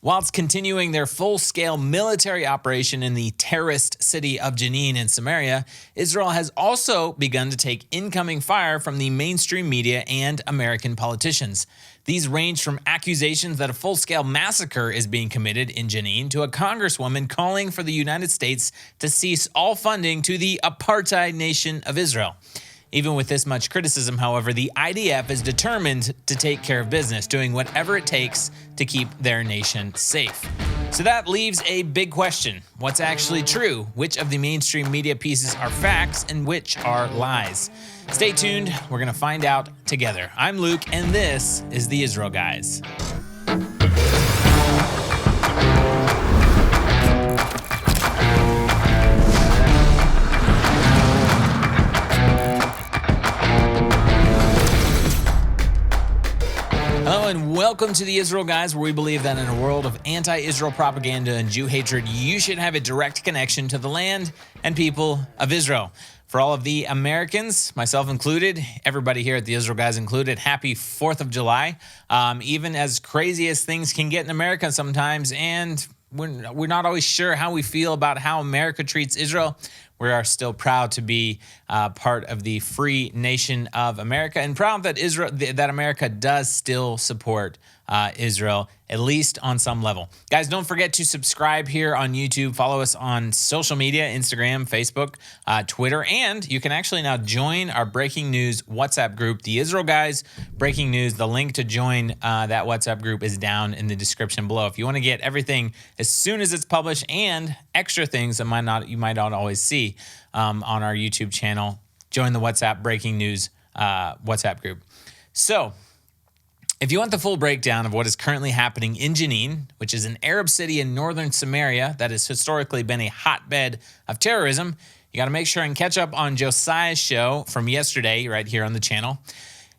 Whilst continuing their full-scale military operation in the terrorist city of Jenin in Samaria, Israel has also begun to take incoming fire from the mainstream media and American politicians. These range from accusations that a full-scale massacre is being committed in Jenin to a congresswoman calling for the United States to cease all funding to the apartheid nation of Israel. Even with this much criticism, however, the IDF is determined to take care of business, doing whatever it takes to keep their nation safe. So that leaves a big question. What's actually true? Which of the mainstream media pieces are facts and which are lies? Stay tuned. We're going to find out together. I'm Luke, and this is the Israel Guys. Hello and welcome to the Israel Guys, where we believe that in a world of anti-Israel propaganda and Jew hatred, you should have a direct connection to the land and people of Israel. For all of the Americans, myself included, everybody here at the Israel Guys included, happy 4th of July. Even as crazy as things can get in America sometimes, and we're not always sure how we feel about how America treats Israel, we are still proud to be part of the free nation of America, and proud that America does still support Israel, at least on some level. Guys, don't forget to subscribe here on YouTube. Follow us on social media, Instagram, Facebook, Twitter, and you can actually now join our breaking news WhatsApp group, the Israel Guys Breaking News. The link to join that WhatsApp group is down in the description below. If you want to get everything as soon as it's published and extra things that you might not always see on our YouTube channel, join the WhatsApp Breaking News WhatsApp group. So, if you want the full breakdown of what is currently happening in Jenin, which is an Arab city in northern Samaria that has historically been a hotbed of terrorism, you got to make sure and catch up on Josiah's show from yesterday right here on the channel.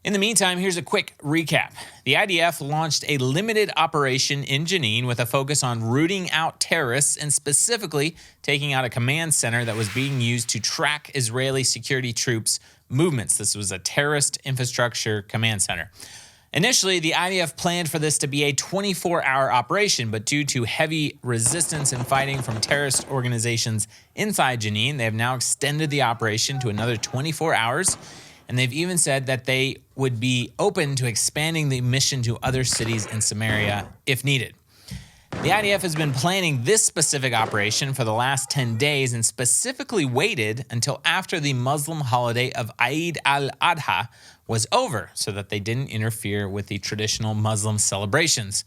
In the meantime, here's a quick recap. The IDF launched a limited operation in Jenin with a focus on rooting out terrorists and specifically taking out a command center that was being used to track Israeli security troops' movements. This was a terrorist infrastructure command center. Initially, the IDF planned for this to be a 24-hour operation, but due to heavy resistance and fighting from terrorist organizations inside Jenin, they have now extended the operation to another 24 hours, and they've even said that they would be open to expanding the mission to other cities in Samaria if needed. The IDF has been planning this specific operation for the last 10 days and specifically waited until after the Muslim holiday of Eid al-Adha was over so that they didn't interfere with the traditional Muslim celebrations.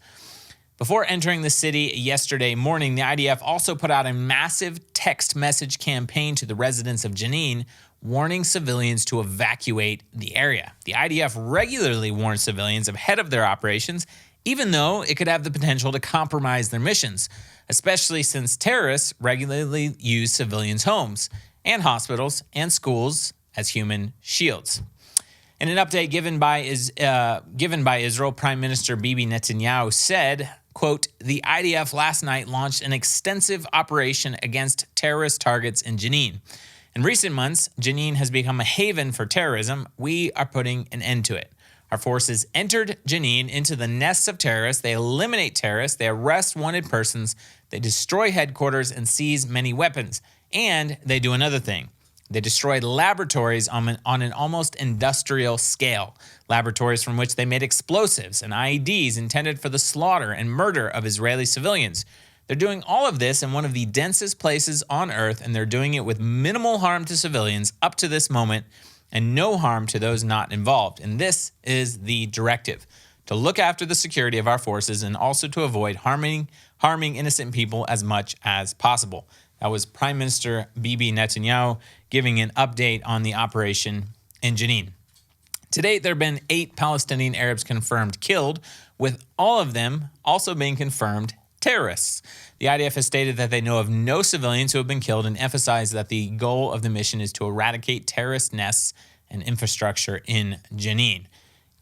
Before entering the city yesterday morning, the IDF also put out a massive text message campaign to the residents of Jenin, warning civilians to evacuate the area. The IDF regularly warns civilians ahead of their operations, even though it could have the potential to compromise their missions, especially since terrorists regularly use civilians' homes and hospitals and schools as human shields. In an update given by Israel, Prime Minister Bibi Netanyahu said, quote, "The IDF last night launched an extensive operation against terrorist targets in Jenin. In recent months, Jenin has become a haven for terrorism. We are putting an end to it. Our forces entered Jenin into the nests of terrorists. They eliminate terrorists. They arrest wanted persons. They destroy headquarters and seize many weapons. And they do another thing. They destroyed laboratories on an almost industrial scale, laboratories from which they made explosives and IEDs intended for the slaughter and murder of Israeli civilians. They're doing all of this in one of the densest places on earth, and they're doing it with minimal harm to civilians up to this moment and no harm to those not involved. And this is the directive, to look after the security of our forces and also to avoid harming innocent people as much as possible." That was Prime Minister Bibi Netanyahu giving an update on the operation in Jenin. To date, there have been 8 Palestinian Arabs confirmed killed, with all of them also being confirmed terrorists. The IDF has stated that they know of no civilians who have been killed and emphasized that the goal of the mission is to eradicate terrorist nests and infrastructure in Jenin.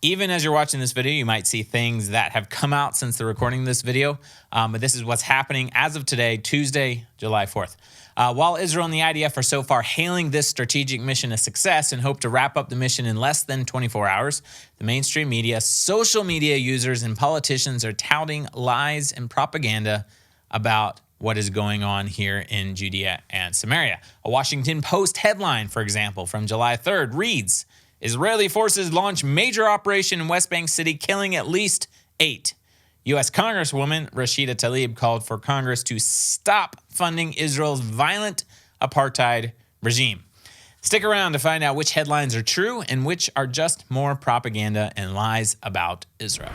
Even as you're watching this video, you might see things that have come out since the recording of this video, but this is what's happening as of today, Tuesday, July 4th. While Israel and the IDF are so far hailing this strategic mission a success and hope to wrap up the mission in less than 24 hours, the mainstream media, social media users, and politicians are touting lies and propaganda about what is going on here in Judea and Samaria. A Washington Post headline, for example, from July 3rd reads, Israeli forces launch major operation in West Bank City, killing at least 8. U.S. Congresswoman Rashida Tlaib called for Congress to stop funding Israel's violent apartheid regime. Stick around to find out which headlines are true and which are just more propaganda and lies about Israel.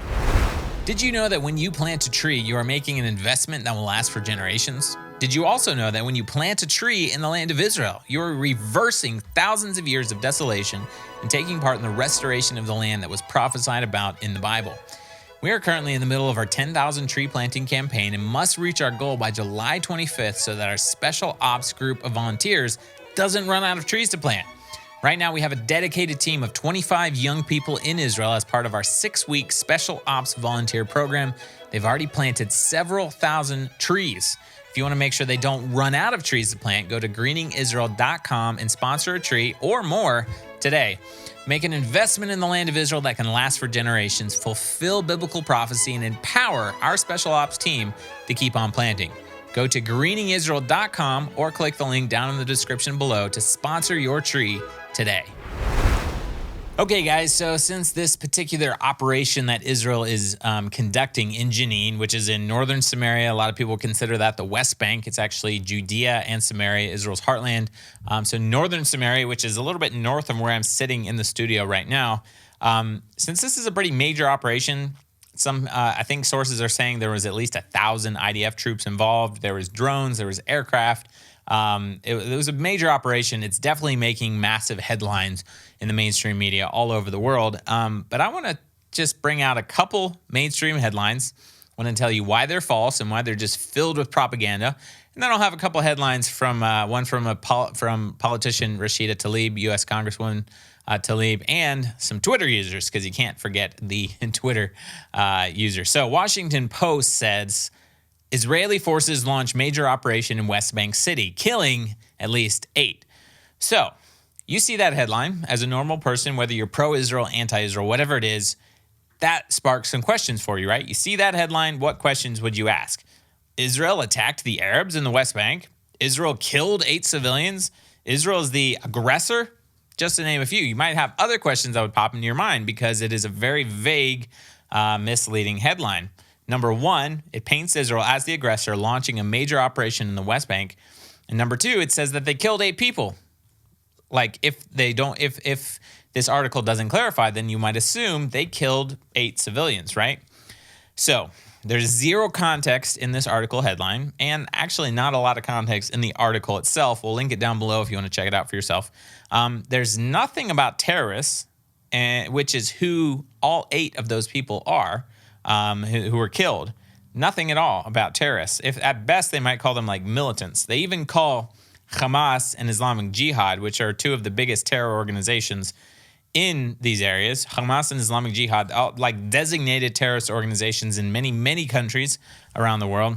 Did you know that when you plant a tree, you are making an investment that will last for generations? Did you also know that when you plant a tree in the land of Israel, you are reversing thousands of years of desolation and taking part in the restoration of the land that was prophesied about in the Bible? We are currently in the middle of our 10,000 tree planting campaign and must reach our goal by July 25th so that our special ops group of volunteers doesn't run out of trees to plant. Right now, we have a dedicated team of 25 young people in Israel as part of our 6-week special ops volunteer program. They've already planted several thousand trees. If you want to make sure they don't run out of trees to plant, go to greeningisrael.com and sponsor a tree or more today. Make an investment in the land of Israel that can last for generations, fulfill biblical prophecy, and empower our special ops team to keep on planting. Go to greeningisrael.com or click the link down in the description below to sponsor your tree today. Okay, guys, so since this particular operation that Israel is conducting in Jenin, which is in northern Samaria, a lot of people consider that the West Bank. It's actually Judea and Samaria, Israel's heartland. So northern Samaria, which is a little bit north of where I'm sitting in the studio right now. Since this is a pretty major operation, I think sources are saying there was at least 1,000 IDF troops involved. There was drones, there was aircraft. It was a major operation. It's definitely making massive headlines in the mainstream media all over the world. But I want to just bring out a couple mainstream headlines. I want to tell you why they're false and why they're just filled with propaganda. And then I'll have a couple headlines from one from politician Rashida Tlaib, U.S. Congresswoman Tlaib, and some Twitter users, because you can't forget the Twitter users. So Washington Post says, Israeli forces launch major operation in West Bank City, killing at least 8. So you see that headline as a normal person, whether you're pro-Israel, anti-Israel, whatever it is, that sparks some questions for you, right? You see that headline, what questions would you ask? Israel attacked the Arabs in the West Bank. Israel killed 8 civilians. Israel is the aggressor, just to name a few. You might have other questions that would pop into your mind because it is a very vague, misleading headline. Number one, it paints Israel as the aggressor launching a major operation in the West Bank. And number two, it says that they killed 8 people. Like if this article doesn't clarify, then you might assume they killed 8 civilians, right? So there's zero context in this article headline, and actually not a lot of context in the article itself. We'll link it down below if you want to check it out for yourself. There's nothing about terrorists, which is who all 8 of those people are. Who were killed. Nothing at all about terrorists. If at best they might call them like militants. They even call Hamas and Islamic Jihad, which are 2 of the biggest terror organizations in these areas. Hamas and Islamic Jihad, like designated terrorist organizations in many, many countries around the world.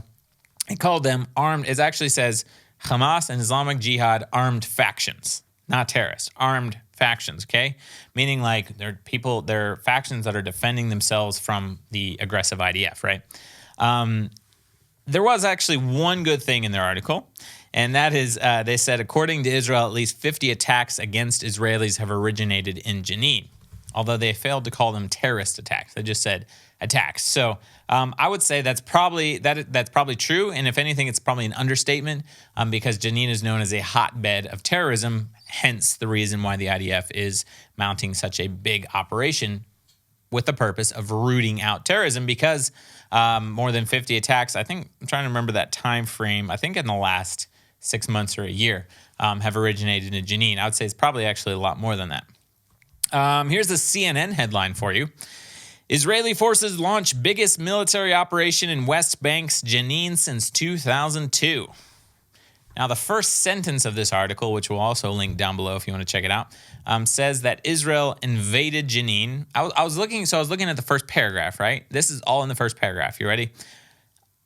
They call them armed. It actually says Hamas and Islamic Jihad armed factions, not terrorists, armed factions, okay? Meaning like they're factions that are defending themselves from the aggressive IDF, right? There was actually one good thing in their article, and that is they said, according to Israel, at least 50 attacks against Israelis have originated in Jenin, although they failed to call them terrorist attacks. They just said attacks. So I would say that's probably true, and if anything, it's probably an understatement because Janine is known as a hotbed of terrorism, hence the reason why the IDF is mounting such a big operation with the purpose of rooting out terrorism because more than 50 attacks, I think, I'm trying to remember that time frame, I think in the last 6 months or a year, have originated in Janine. I would say it's probably actually a lot more than that. Here's the CNN headline for you. Israeli forces launch biggest military operation in West Bank's Jenin since 2002. Now, the first sentence of this article, which we'll also link down below if you want to check it out, says that Israel invaded Jenin. I was looking at the first paragraph, right? This is all in the first paragraph. You ready?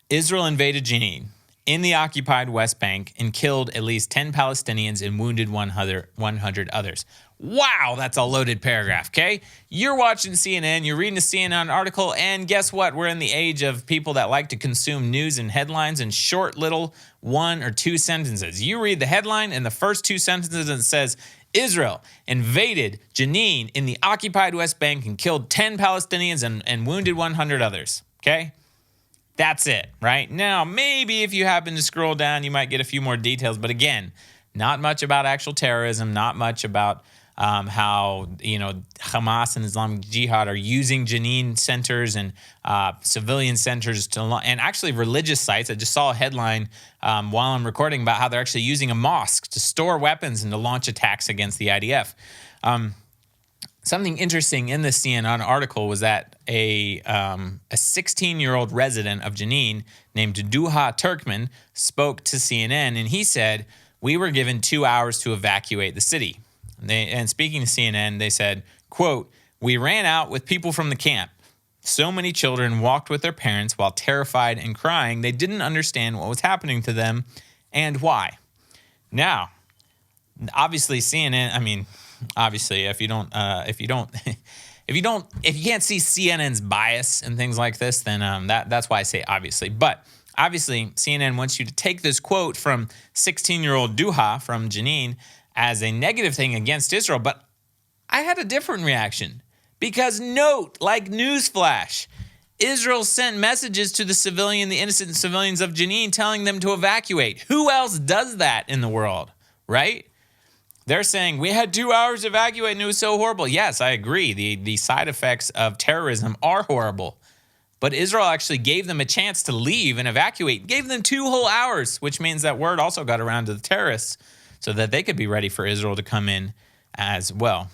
Israel invaded Jenin in the occupied West Bank and killed at least 10 Palestinians and wounded 100 others. Wow, that's a loaded paragraph, okay? You're watching CNN, you're reading a CNN article, and guess what? We're in the age of people that like to consume news and headlines in short little 1 or 2 sentences. You read the headline and the first 2 sentences and it says, Israel invaded Jenin in the occupied West Bank and killed 10 Palestinians and wounded 100 others, okay? That's it, right? Now, maybe if you happen to scroll down, you might get a few more details. But again, not much about actual terrorism, not much about how, Hamas and Islamic Jihad are using Jenin centers and civilian centers and actually religious sites. I just saw a headline while I'm recording about how they're actually using a mosque to store weapons and to launch attacks against the IDF. Something interesting in this CNN article was that a 16-year-old resident of Jenin named Duha Turkman spoke to CNN, and he said, "We were given 2 hours to evacuate the city." And speaking to CNN, they said, quote, "We ran out with people from the camp. So many children walked with their parents while terrified and crying. They didn't understand what was happening to them and why." Now, obviously CNN, obviously, if you can't see CNN's bias and things like this, then that's why I say obviously. But obviously, CNN wants you to take this quote from 16-year-old Duha from Janine as a negative thing against Israel. But I had a different reaction because note, like newsflash, Israel sent messages to the innocent civilians of Jenin telling them to evacuate. Who else does that in the world, right? They're saying, we had 2 hours to evacuate and it was so horrible. Yes, I agree. The side effects of terrorism are horrible. But Israel actually gave them a chance to leave and evacuate. Gave them 2 whole hours, which means that word also got around to the terrorists so that they could be ready for Israel to come in as well.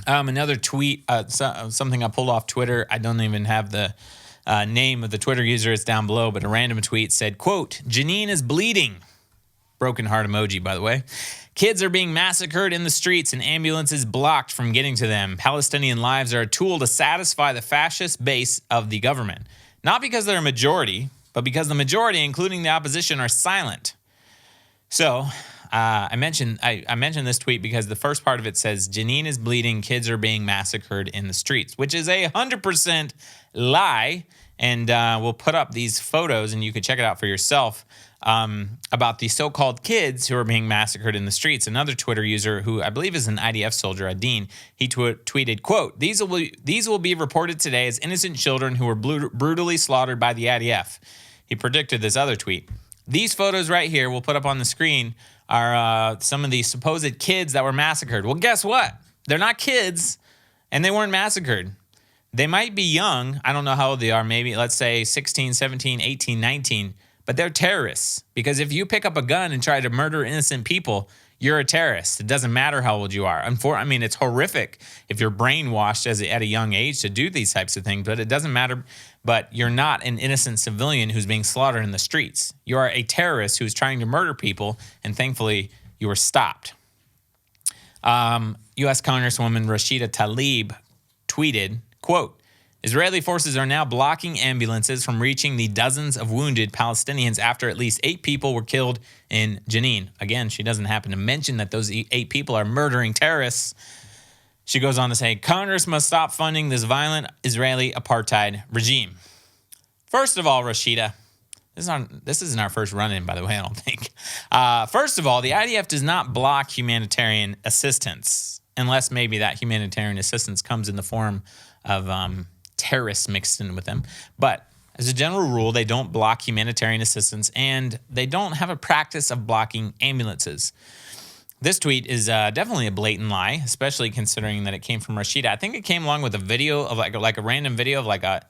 Another tweet, something I pulled off Twitter. I don't even have the name of the Twitter user. It's down below, but a random tweet said, quote, "Jenin is bleeding." Broken heart emoji, by the way. "Kids are being massacred in the streets and ambulances blocked from getting to them. Palestinian lives are a tool to satisfy the fascist base of the government. Not because they're a majority, but because the majority, including the opposition, are silent." So I mentioned this tweet because the first part of it says, "Jenin is bleeding, kids are being massacred in the streets," which is a 100% lie. And we'll put up these photos and you can check it out for yourself. About the so-called kids who are being massacred in the streets. Another Twitter user who I believe is an IDF soldier, Adin, he tweeted, quote, These will be reported today as innocent children who were brutally slaughtered by the IDF. He predicted this other tweet. "These photos right here we'll put up on the screen are some of the supposed kids that were massacred." Well, guess what? They're not kids and they weren't massacred. They might be young. I don't know how old they are. Maybe let's say 16, 17, 18, 19. But they're terrorists, because if you pick up a gun and try to murder innocent people, you're a terrorist. It doesn't matter how old you are. It's horrific if you're brainwashed at a young age to do these types of things, but it doesn't matter. But you're not an innocent civilian who's being slaughtered in the streets. You are a terrorist who's trying to murder people, and thankfully you were stopped. U.S. Congresswoman Rashida Tlaib tweeted, quote, "Israeli forces are now blocking ambulances from reaching the dozens of wounded Palestinians after at least 8 people were killed in Jenin." Again, she doesn't happen to mention that those 8 people are murdering terrorists. She goes on to say, "Congress must stop funding this violent Israeli apartheid regime." First of all, Rashida, this isn't our first run-in, by the way, I don't think. First of all, the IDF does not block humanitarian assistance, unless maybe that humanitarian assistance comes in the form of terrorists mixed in with them. But as a general rule, they don't block humanitarian assistance, and they don't have a practice of blocking ambulances. This tweet is definitely a blatant lie, especially considering that it came from Rashida. I think it came along with a video of like a random video of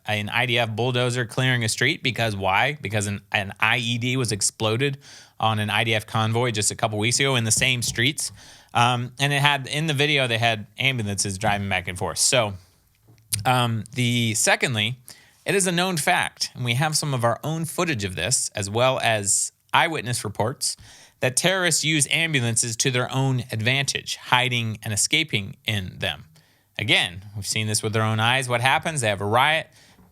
an IDF bulldozer clearing a street. Because why? Because an IED was exploded on an IDF convoy just a couple weeks ago in the same streets. And in the video, they had ambulances driving back and forth. So secondly, it is a known fact, and we have some of our own footage of this, as well as eyewitness reports, that terrorists use ambulances to their own advantage, hiding and escaping in them. Again, we've seen this with our own eyes. What happens? They have a riot.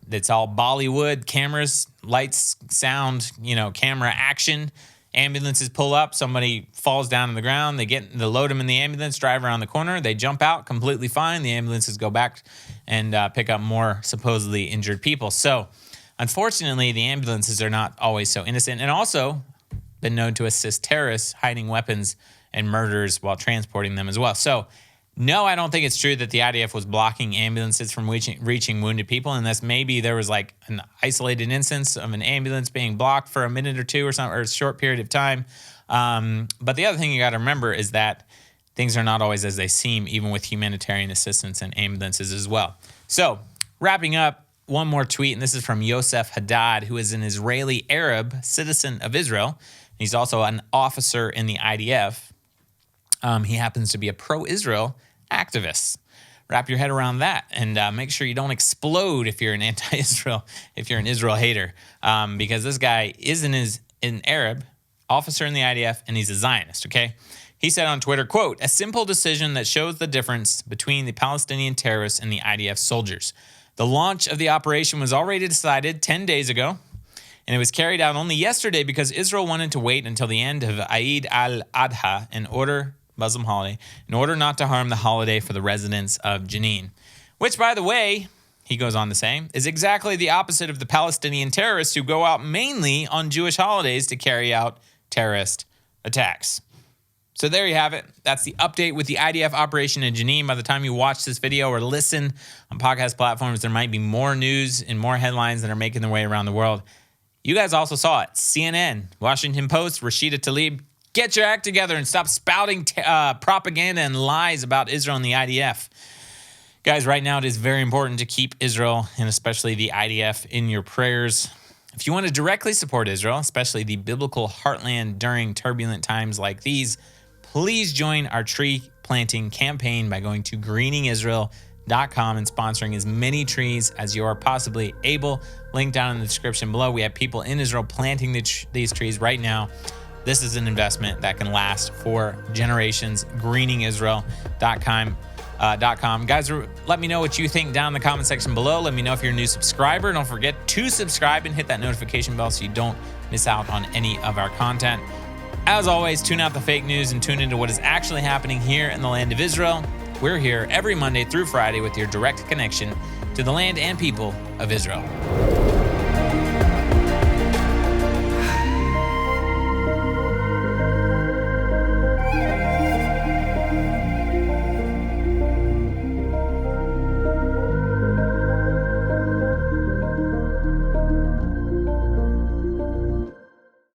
It's all Bollywood, cameras, lights, sound, camera action. Ambulances pull up. Somebody falls down on the ground. They load them in the ambulance, drive around the corner. They jump out completely fine. The ambulances go back and pick up more supposedly injured people. So, unfortunately, the ambulances are not always so innocent, and also been known to assist terrorists hiding weapons and murders while transporting them as well. So, no, I don't think it's true that the IDF was blocking ambulances from reaching wounded people, unless maybe there was like an isolated instance of an ambulance being blocked for a minute or two or something, or a short period of time. But the other thing you got to remember is that things are not always as they seem, even with humanitarian assistance and ambulances as well. So, wrapping up, one more tweet, and this is from Yosef Haddad, who is an Israeli Arab citizen of Israel. He's also an officer in the IDF. He happens to be a pro-Israel activist. Wrap your head around that, and make sure you don't explode if you're an anti-Israel, if you're an Israel hater, because this guy is an Arab officer in the IDF, and he's a Zionist, okay? He said on Twitter, quote, "A simple decision that shows the difference between the Palestinian terrorists and the IDF soldiers. The launch of the operation was already decided 10 days ago, and it was carried out only yesterday because Israel wanted to wait until the end of Eid al-Adha, Muslim holiday, in order not to harm the holiday for the residents of Jenin." Which, by the way, he goes on to say, is exactly the opposite of the Palestinian terrorists who go out mainly on Jewish holidays to carry out terrorist attacks. So there you have it. That's the update with the IDF operation in Jenin. By the time you watch this video or listen on podcast platforms, there might be more news and more headlines that are making their way around the world. You guys also saw it. CNN, Washington Post, Rashida Tlaib, get your act together and stop spouting propaganda and lies about Israel and the IDF. Guys, right now it is very important to keep Israel and especially the IDF in your prayers. If you want to directly support Israel, especially the biblical heartland during turbulent times like these, please join our tree planting campaign by going to greeningisrael.com and sponsoring as many trees as you are possibly able. Link down in the description below. We have people in Israel planting these trees right now. This is an investment that can last for generations. greeningisrael.com. Guys, let me know what you think down in the comment section below. Let me know if you're a new subscriber. Don't forget to subscribe and hit that notification bell so you don't miss out on any of our content. As always, tune out the fake news and tune into what is actually happening here in the land of Israel. We're here every Monday through Friday with your direct connection to the land and people of Israel.